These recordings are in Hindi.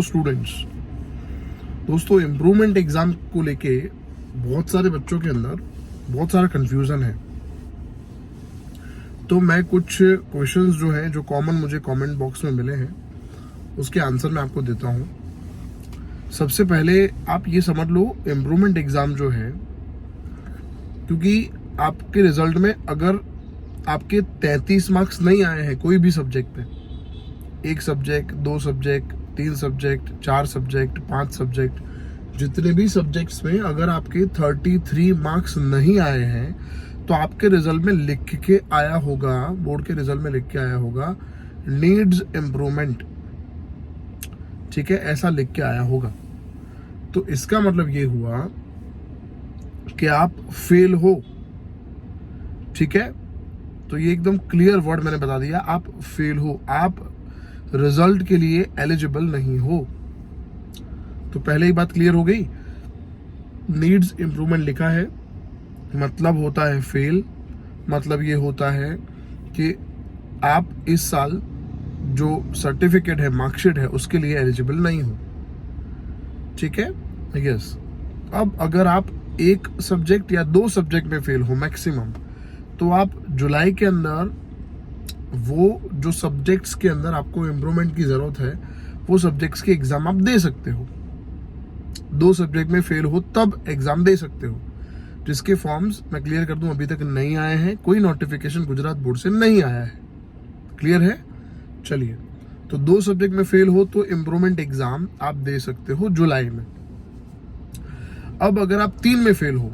स्टूडेंट्स, दोस्तों इम्प्रूवमेंट एग्जाम को लेके बहुत सारे बच्चों के अंदर बहुत सारा कंफ्यूजन है। तो मैं कुछ क्वेश्चंस जो हैं जो कॉमन मुझे कमेंट बॉक्स में मिले हैं उसके आंसर मैं आपको देता हूं। सबसे पहले आप ये समझ लो, इम्प्रूवमेंट एग्जाम जो है, क्योंकि आपके रिजल्ट में अगर आपके 33 मार्क्स नहीं आए हैं कोई भी सब्जेक्ट पे, एक सब्जेक्ट, दो सब्जेक्ट, 3 सब्जेक्ट, 4 सब्जेक्ट, 5 सब्जेक्ट, जितने भी सब्जेक्ट्स में अगर आपके 33 मार्क्स नहीं आए हैं तो आपके रिजल्ट में लिख के आया होगा, बोर्ड के रिजल्ट में लिख के आया होगा नीड्स इम्प्रूवमेंट। ठीक है, ऐसा लिख के आया होगा। तो इसका मतलब ये हुआ कि आप फेल हो। ठीक है, तो ये एकदम क्लियर वर्ड मैंने बता दिया, आप फेल हो, आप रिजल्ट के लिए एलिजिबल नहीं हो। तो पहले ही बात क्लियर हो गई। नीड्स इंप्रूवमेंट लिखा है मतलब होता है फेल, मतलब ये होता है कि आप इस साल जो सर्टिफिकेट है, मार्कशीट है, उसके लिए एलिजिबल नहीं हो। ठीक है, यस। अब अगर आप एक सब्जेक्ट या 2 सब्जेक्ट में फेल हो मैक्सिमम, तो आप जुलाई के अंदर वो जो सब्जेक्ट्स के अंदर आपको इम्प्रूवमेंट की जरूरत है वो सब्जेक्ट्स के एग्जाम आप दे सकते हो। 2 सब्जेक्ट में फेल हो तब एग्जाम दे सकते हो, जिसके फॉर्म्स मैं क्लियर कर दूं अभी तक नहीं आए हैं, कोई नोटिफिकेशन गुजरात बोर्ड से नहीं आया है। क्लियर है? चलिए, तो 2 सब्जेक्ट में फेल हो तो इम्प्रूवमेंट एग्जाम आप दे सकते हो जुलाई में। अब अगर आप 3 में फेल हो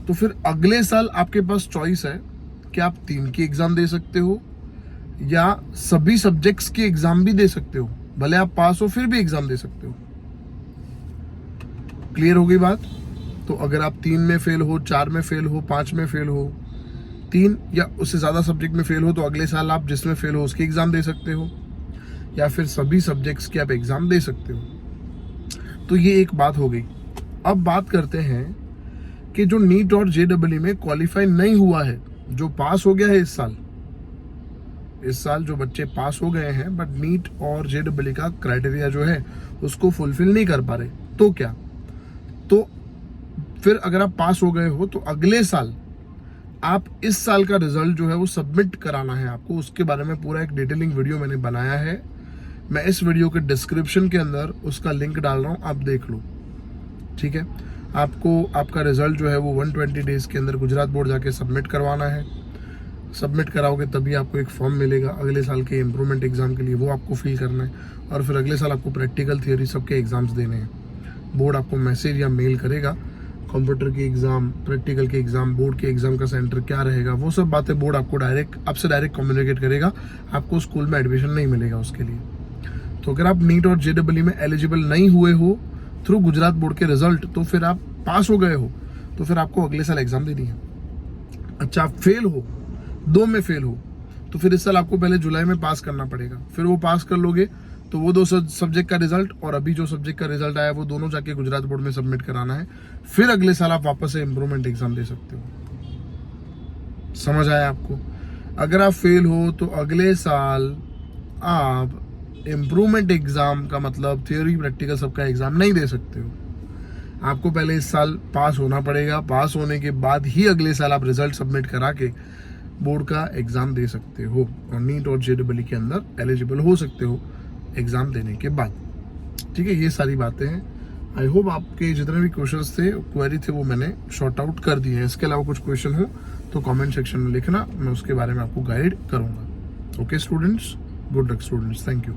तो फिर अगले साल आपके पास चॉइस है कि आप 3 की एग्जाम दे सकते हो या सभी सब्जेक्ट्स की एग्जाम भी दे सकते हो। भले आप पास हो फिर भी एग्जाम दे सकते हो। क्लियर हो गई बात? तो अगर आप 3 में फेल हो, 4 में फेल हो, 5 में फेल हो, 3 या उससे ज्यादा सब्जेक्ट में फेल हो, तो अगले साल आप जिसमें फेल हो उसकी एग्जाम दे सकते हो या फिर सभी सब्जेक्ट्स की आप एग्जाम दे सकते हो। तो ये एक बात हो गई। अब बात करते हैं कि जो नीट और जेईई में क्वालिफाई नहीं हुआ है, जो पास हो गया है इस साल जो बच्चे पास हो गए हैं बट नीट और जेईई का क्राइटेरिया जो है उसको फुलफिल नहीं कर पा रहे, तो क्या? तो फिर अगर आप पास हो गए हो तो अगले साल आप इस साल का रिजल्ट जो है वो सबमिट कराना है आपको। उसके बारे में पूरा एक डिटेलिंग वीडियो मैंने बनाया है। मैं इस वीडियो के डिस्क्रिप्शन के अंदर उसका लिंक डाल रहा हूं, आप देख लो। ठीक है, आपको आपका रिजल्ट जो है वो 120 डेज के अंदर गुजरात बोर्ड जाके सबमिट करवाना है। सबमिट कराओगे तभी आपको एक फॉर्म मिलेगा अगले साल के इम्प्रूवमेंट एग्जाम के लिए, वो आपको फिल करना है और फिर अगले साल आपको प्रैक्टिकल, थियोरी सबके एग्जाम्स देने हैं। बोर्ड आपको मैसेज या मेल करेगा, कंप्यूटर की एग्जाम, प्रैक्टिकल के एग्जाम, बोर्ड के एग्जाम का सेंटर क्या रहेगा, वो सब बातें बोर्ड आपको आपसे डायरेक्ट कम्युनिकेट करेगा। आपको स्कूल में एडमिशन नहीं मिलेगा उसके लिए। तो अगर आप नीट और जेईई में एलिजिबल नहीं हुए हो थ्रू गुजरात बोर्ड के रिजल्ट, तो फिर आप पास हो गए हो तो फिर आपको अगले साल एग्जाम देनी है। अच्छा, आप फेल हो, 2 में फेल हो, तो फिर इस साल आपको पहले जुलाई में पास करना पड़ेगा। फिर वो पास कर लोगे तो वो 2 सब्जेक्ट का रिजल्ट और अभी जो सब्जेक्ट का रिजल्ट आया वो दोनों जाके गुजरात बोर्ड में सबमिट कराना है। फिर अगले साल आप वापस से इम्प्रूवमेंट एग्जाम दे सकते हो। समझ आया आपको? अगर आप फेल हो तो अगले साल आप इम्प्रूवमेंट एग्जाम का मतलब थियोरी, प्रैक्टिकल सबका एग्जाम नहीं दे सकते हो। आपको पहले इस साल पास होना पड़ेगा। पास होने के बाद ही अगले साल आप रिजल्ट सबमिट करा के बोर्ड का एग्जाम दे सकते हो और नीट और जेईई के अंदर एलिजिबल हो सकते हो एग्जाम देने के बाद। ठीक है, ये सारी बातें हैं। आई होप आपके जितने भी क्वेश्चंस थे, क्वेरी थे, वो मैंने शॉर्ट आउट कर दिए हैं। इसके अलावा कुछ क्वेश्चन हो तो कमेंट सेक्शन में लिखना, मैं उसके बारे में आपको गाइड करूंगा। Okay students, good luck students, thank you.